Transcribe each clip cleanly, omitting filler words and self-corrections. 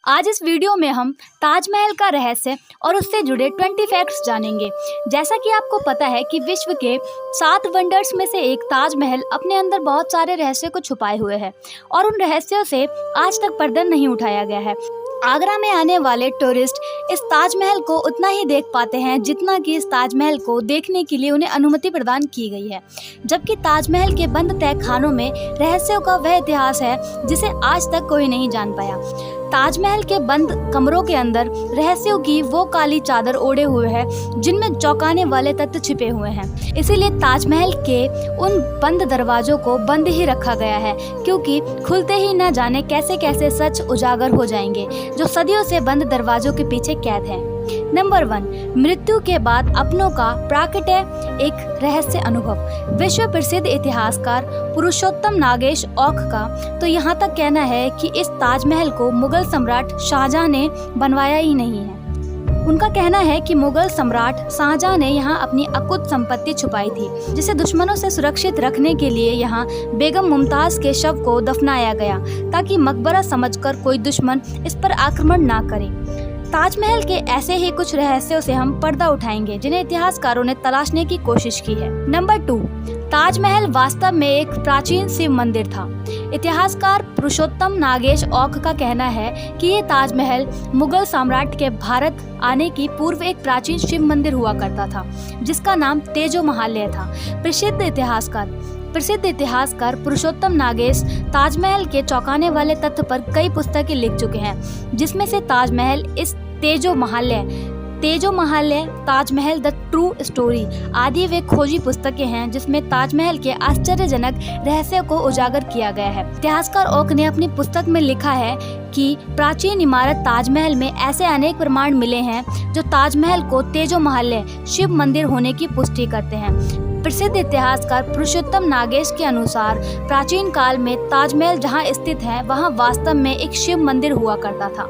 आज इस वीडियो में हम ताजमहल का रहस्य और उससे जुड़े 20 फैक्ट्स जानेंगे। जैसा कि आपको पता है कि विश्व के 7 वंडर्स में से एक ताजमहल अपने अंदर बहुत सारे रहस्यों को छुपाए हुए है और उन रहस्यों से आज तक पर्दा नहीं उठाया गया है। आगरा में आने वाले टूरिस्ट इस ताजमहल को उतना ही देख पाते हैं जितना कि इस ताजमहल को देखने के लिए उन्हें अनुमति प्रदान की गई है, जबकि ताजमहल के बंद तहखानों में रहस्यों का वह इतिहास है जिसे आज तक कोई नहीं जान पाया। ताजमहल के बंद कमरों के अंदर रहस्यों की वो काली चादर ओढ़े हुए है जिनमें चौंकाने वाले तथ्य छिपे हुए हैं। इसीलिए ताजमहल के उन बंद दरवाजों को बंद ही रखा गया है, क्योंकि खुलते ही न जाने कैसे कैसे सच उजागर हो जाएंगे जो सदियों से बंद दरवाजों के पीछे कैद है। नंबर 1, मृत्यु के बाद अपनों का प्राकट्य, एक रहस्य अनुभव। विश्व प्रसिद्ध इतिहासकार पुरुषोत्तम नागेश औक का तो यहाँ तक कहना है कि इस ताजमहल को मुगल सम्राट शाहजहां ने बनवाया ही नहीं है। उनका कहना है कि मुगल सम्राट शाहजहां ने यहाँ अपनी अकुत संपत्ति छुपाई थी, जिसे दुश्मनों से सुरक्षित रखने के लिए यहाँ बेगम मुमताज के शव को दफनाया गया ताकि मकबरा समझकर कोई दुश्मन इस पर आक्रमण ना करे। ताजमहल के ऐसे ही कुछ रहस्यों से हम पर्दा उठाएंगे जिन्हें इतिहासकारों ने तलाशने की कोशिश की है। नंबर 2, ताजमहल वास्तव में एक प्राचीन शिव मंदिर था। इतिहासकार पुरुषोत्तम नागेश औक का कहना है कि ये ताजमहल मुगल सम्राट के भारत आने की पूर्व एक प्राचीन शिव मंदिर हुआ करता था, जिसका नाम तेजो महालय था। प्रसिद्ध इतिहासकार पुरुषोत्तम नागेश ताजमहल के चौंकाने वाले तथ्य पर कई पुस्तकें लिख चुके हैं, जिसमें से ताजमहल, इस तेजो Mahalaya, Taj Mahal the true story आदि वे खोजी पुस्तकें हैं जिसमें ताजमहल के आश्चर्यजनक रहस्यों को उजागर किया गया है। इतिहासकार ओक ने अपनी पुस्तक में लिखा है कि प्राचीन इमारत ताजमहल में ऐसे अनेक प्रमाण मिले हैं जो ताजमहल को तेजो महालय शिव मंदिर होने की पुष्टि करते हैं। प्रसिद्ध इतिहासकार पुरुषोत्तम नागेश के अनुसार प्राचीन काल में ताजमहल जहां स्थित है वहां वास्तव में एक शिव मंदिर हुआ करता था,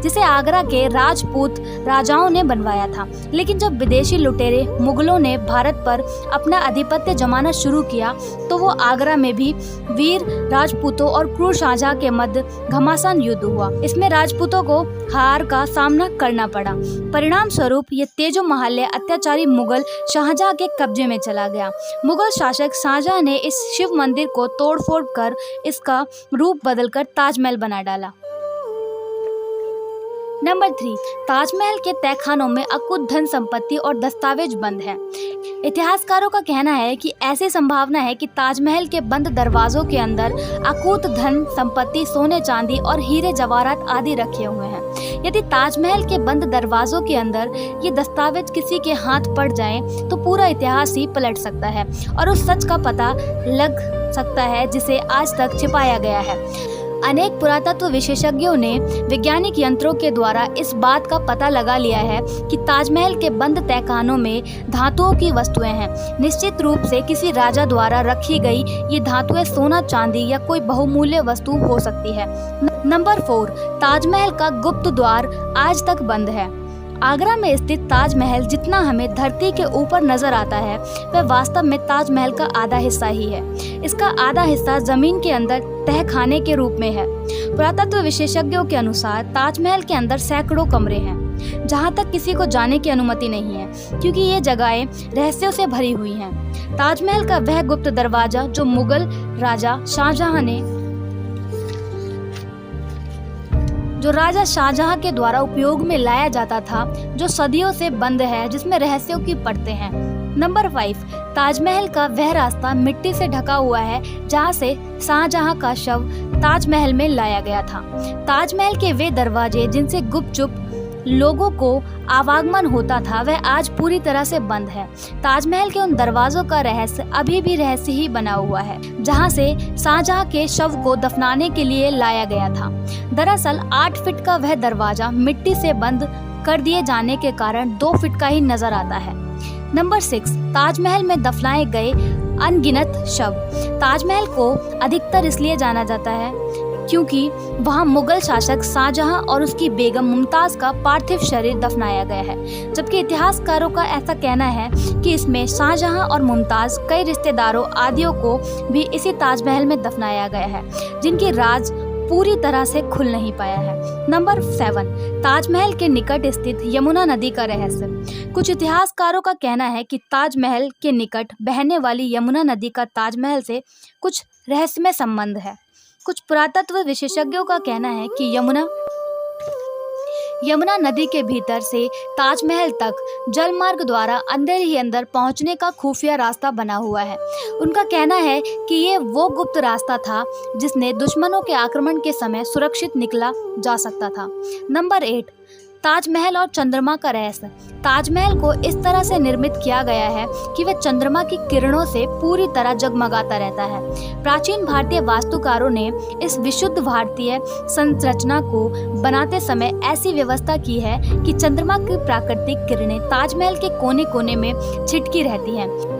जिसे आगरा के राजपूत राजाओं ने बनवाया था। लेकिन जब विदेशी लुटेरे मुगलों ने भारत पर अपना आधिपत्य जमाना शुरू किया तो वो आगरा में भी वीर राजपूतों और क्रूर शाहजहां के मध्य घमासान युद्ध हुआ। इसमें राजपूतों को हार का सामना करना पड़ा। परिणाम स्वरूप ये तेजो महालय अत्याचारी मुगल शाहजहां के कब्जे में चला गया। मुगल शासक शाहजहां ने इस शिव मंदिर को तोड़फोड़ कर इसका रूप बदलकर ताजमहल बना डाला। नंबर 3, ताजमहल के तहखानों में अकुत धन संपत्ति और दस्तावेज बंद है। इतिहासकारों का कहना है कि ऐसी संभावना है कि ताजमहल के बंद दरवाजों के अंदर अकुत धन संपत्ति, सोने चांदी और हीरे जवाहरात आदि रखे हुए हैं। यदि ताजमहल के बंद दरवाजों के अंदर ये दस्तावेज किसी के हाथ पड़ जाएं, तो पूरा इतिहास ही पलट सकता है और उस सच का पता लग सकता है जिसे आज तक छिपाया गया है। अनेक पुरातत्व विशेषज्ञों ने वैज्ञानिक यंत्रों के द्वारा इस बात का पता लगा लिया है कि ताजमहल के बंद तहखानों में धातुओं की वस्तुएं हैं। निश्चित रूप से किसी राजा द्वारा रखी गई ये धातुएं सोना, चांदी या कोई बहुमूल्य वस्तु हो सकती है। नंबर 4, ताजमहल का गुप्त द्वार आज तक बंद है। आगरा में स्थित ताजमहल जितना हमें धरती के ऊपर नजर आता है वह वास्तव में ताजमहल का आधा हिस्सा ही है। इसका आधा हिस्सा जमीन के अंदर तहखाने के रूप में है। पुरातत्व विशेषज्ञों के अनुसार ताजमहल के अंदर सैकड़ों कमरे हैं जहां तक किसी को जाने की अनुमति नहीं है, क्योंकि ये जगहें रहस्यों से भरी हुई हैं। ताजमहल का वह गुप्त दरवाजा जो मुगल राजा शाहजहां के द्वारा उपयोग में लाया जाता था, जो सदियों से बंद है, जिसमें रहस्यों की परतें हैं। नंबर 5, ताजमहल का वह रास्ता मिट्टी से ढका हुआ है जहां से शाहजहां का शव ताजमहल में लाया गया था। ताजमहल के वे दरवाजे जिनसे गुपचुप लोगों को आवागमन होता था वह आज पूरी तरह से बंद है। ताजमहल के उन दरवाजों का रहस्य अभी भी रहस्य ही बना हुआ है जहां से शाहजहां के शव को दफनाने के लिए लाया गया था। दरअसल 8 फीट का वह दरवाजा मिट्टी से बंद कर दिए जाने के कारण 2 फीट का ही नजर आता है। नंबर 6, ताजमहल में दफनाए गए अनगिनत शव। ताजमहल को अधिकतर इसलिए जाना जाता है क्योंकि वहां मुगल शासक शाहजहां और उसकी बेगम मुमताज का पार्थिव शरीर दफनाया गया है, जबकि इतिहासकारों का ऐसा कहना है कि इसमें शाहजहां और मुमताज, कई रिश्तेदारों आदियों को भी इसी ताजमहल में दफनाया गया है, जिनकी राज पूरी तरह से खुल नहीं पाया है। नंबर 7, ताजमहल के निकट स्थित यमुना नदी का रहस्य। कुछ इतिहासकारों का कहना है कि ताजमहल के निकट बहने वाली यमुना नदी का ताजमहल से कुछ रहस्यमय संबंध है। कुछ पुरातत्व विशेषज्ञों का कहना है कि यमुना नदी के भीतर से ताजमहल तक जलमार्ग द्वारा अंदर ही अंदर पहुंचने का खुफिया रास्ता बना हुआ है। उनका कहना है कि ये वो गुप्त रास्ता था जिसने दुश्मनों के आक्रमण के समय सुरक्षित निकला जा सकता था। नंबर 8, ताजमहल और चंद्रमा का रहस्य। ताजमहल को इस तरह से निर्मित किया गया है कि वह चंद्रमा की किरणों से पूरी तरह जगमगाता रहता है। प्राचीन भारतीय वास्तुकारों ने इस विशुद्ध भारतीय संरचना को बनाते समय ऐसी व्यवस्था की है कि चंद्रमा की प्राकृतिक किरणें ताजमहल के कोने कोने में छिटकी रहती हैं।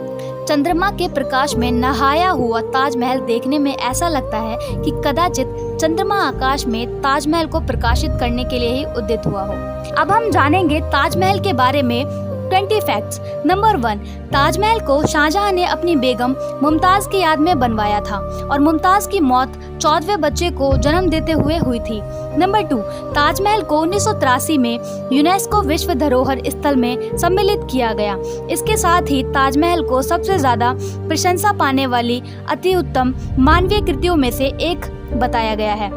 चंद्रमा के प्रकाश में नहाया हुआ ताजमहल देखने में ऐसा लगता है कि कदाचित चंद्रमा आकाश में ताजमहल को प्रकाशित करने के लिए ही उदित हुआ हो। अब हम जानेंगे ताजमहल के बारे में 20 फैक्ट्स। नंबर 1, ताजमहल को शाहजहां ने अपनी बेगम मुमताज की याद में बनवाया था और मुमताज की मौत 14वें बच्चे को जन्म देते हुए हुई थी। नंबर 2, ताजमहल को 1983 में यूनेस्को विश्व धरोहर स्थल में सम्मिलित किया गया। इसके साथ ही ताजमहल को सबसे ज्यादा प्रशंसा पाने वाली अति उत्तम मानवीय कृतियों में से एक बताया गया है।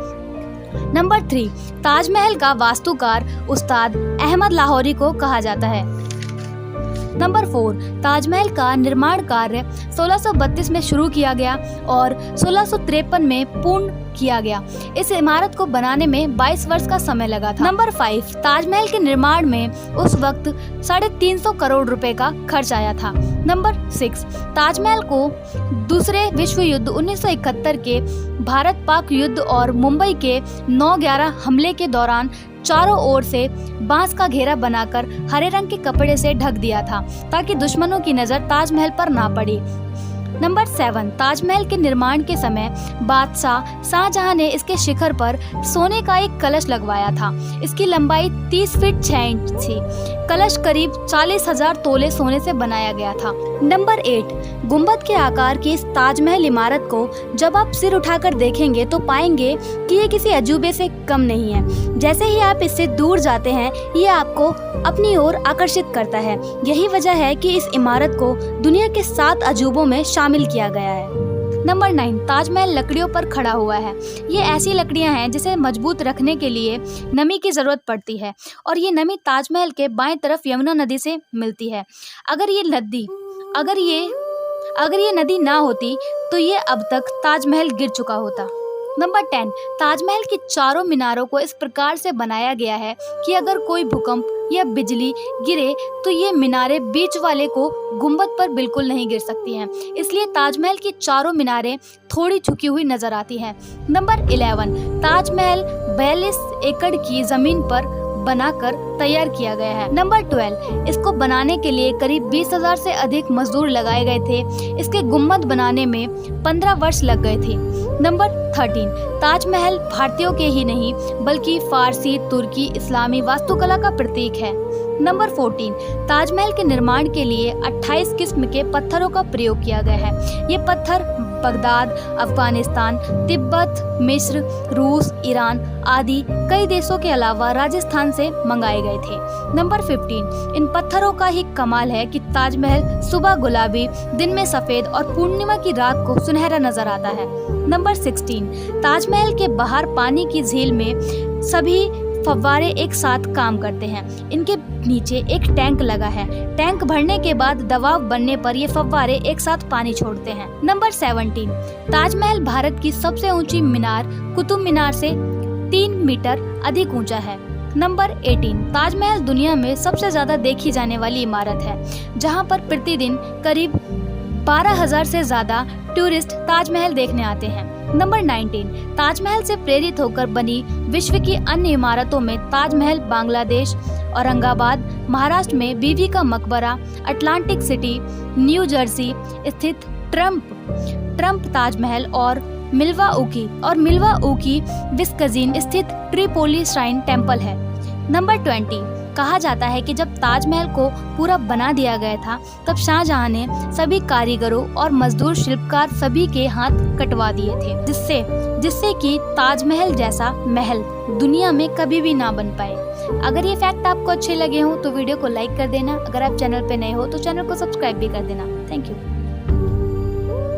नंबर 3, ताजमहल का वास्तुकार उस्ताद अहमद लाहौरी को कहा जाता है। नंबर 4, ताजमहल का निर्माण कार्य 1632 में शुरू किया गया और 1653 में पूर्ण किया गया। इस इमारत को बनाने में 22 वर्ष का समय लगा था। नंबर 5, ताजमहल के निर्माण में उस वक्त 350 करोड़ रुपए का खर्च आया था। नंबर 6, ताजमहल को दूसरे विश्व युद्ध 1971 के भारत पाक युद्ध और मुंबई के 9/11 हमले के दौरान चारों ओर से बांस का घेरा बनाकर हरे रंग के कपड़े से ढक दिया था ताकि दुश्मनों की नजर ताजमहल पर ना पड़ी। नंबर 7, ताजमहल के निर्माण के समय बादशाह शाहजहां ने इसके शिखर पर सोने का एक कलश लगवाया था। इसकी लंबाई 30 फीट 6 इंच थी। कलश करीब 40,000 तोले सोने से बनाया गया था। नंबर 8, गुंबद के आकार की इस ताजमहल इमारत को जब आप सिर उठाकर देखेंगे तो पाएंगे कि ये किसी अजूबे से कम नहीं है। जैसे ही आप इससे दूर जाते हैं ये आपको अपनी ओर आकर्षित करता है। यही वजह है कि इस इमारत को दुनिया के 7 अजूबों में शामिल किया गया है। नंबर 9, ताजमहल लकड़ियों पर खड़ा हुआ है। ये ऐसी लकड़ियां हैं जिसे मजबूत रखने के लिए नमी की जरूरत पड़ती है और ये नमी ताजमहल के बाएं तरफ यमुना नदी से मिलती है। अगर ये नदी ना होती तो ये अब तक ताजमहल गिर चुका होता। नंबर 10, ताजमहल की चारों मीनारों को इस प्रकार से बनाया गया है कि अगर कोई भूकंप या बिजली गिरे तो ये मीनारें बीच वाले को गुंबद पर बिल्कुल नहीं गिर सकती हैं। इसलिए ताजमहल की चारों मीनारें थोड़ी झुकी हुई नजर आती हैं। नंबर 11, ताजमहल 42 एकड़ की जमीन पर बनाकर तैयार किया गया है। नंबर 12, इसको बनाने के लिए करीब 20,000 से अधिक मजदूर लगाए गए थे। इसके गुंबद बनाने में 15 वर्ष लग गए थे। नंबर 13, ताजमहल भारतीयों के ही नहीं बल्कि फारसी, तुर्की, इस्लामी वास्तुकला का प्रतीक है। नंबर 14, ताजमहल के निर्माण के लिए 28 किस्म के पत्थरों का प्रयोग किया गया है। ये पत्थर बगदाद, अफगानिस्तान, तिब्बत, मिस्र, रूस, ईरान आदि कई देशों के अलावा राजस्थान से मंगाए गए थे। नंबर 15, इन पत्थरों का ही कमाल है कि ताजमहल सुबह गुलाबी, दिन में सफेद और पूर्णिमा की रात को सुनहरा नजर आता है। नंबर 16, ताजमहल के बाहर पानी की झील में सभी फव्वारे एक साथ काम करते हैं। इनके नीचे एक टैंक लगा है। टैंक भरने के बाद दबाव बनने पर ये फव्वारे एक साथ पानी छोड़ते हैं। नंबर 17, ताजमहल भारत की सबसे ऊंची मीनार कुतुब मीनार से 3 मीटर अधिक ऊंचा है। नंबर 18, ताजमहल दुनिया में सबसे ज्यादा देखी जाने वाली इमारत है, जहां पर प्रतिदिन करीब 12,000 से ज्यादा टूरिस्ट ताजमहल देखने आते हैं। नंबर 19, ताजमहल से प्रेरित होकर बनी विश्व की अन्य इमारतों में ताजमहल बांग्लादेश, औरंगाबाद महाराष्ट्र में बीवी का मकबरा, अटलांटिक सिटी न्यू जर्सी स्थित ट्रम्प ताजमहल और मिल्वाउकी विस्कॉन्सिन स्थित ट्रिपोली श्राइन टेम्पल है। नंबर 20, कहा जाता है कि जब ताजमहल को पूरा बना दिया गया था तब शाहजहां ने सभी कारीगरों और मजदूर शिल्पकार सभी के हाथ कटवा दिए थे, जिससे कि ताजमहल जैसा महल दुनिया में कभी भी ना बन पाए। अगर ये फैक्ट आपको अच्छे लगे हो तो वीडियो को लाइक कर देना। अगर आप चैनल पे नए हो तो चैनल को सब्सक्राइब भी कर देना। Thank you.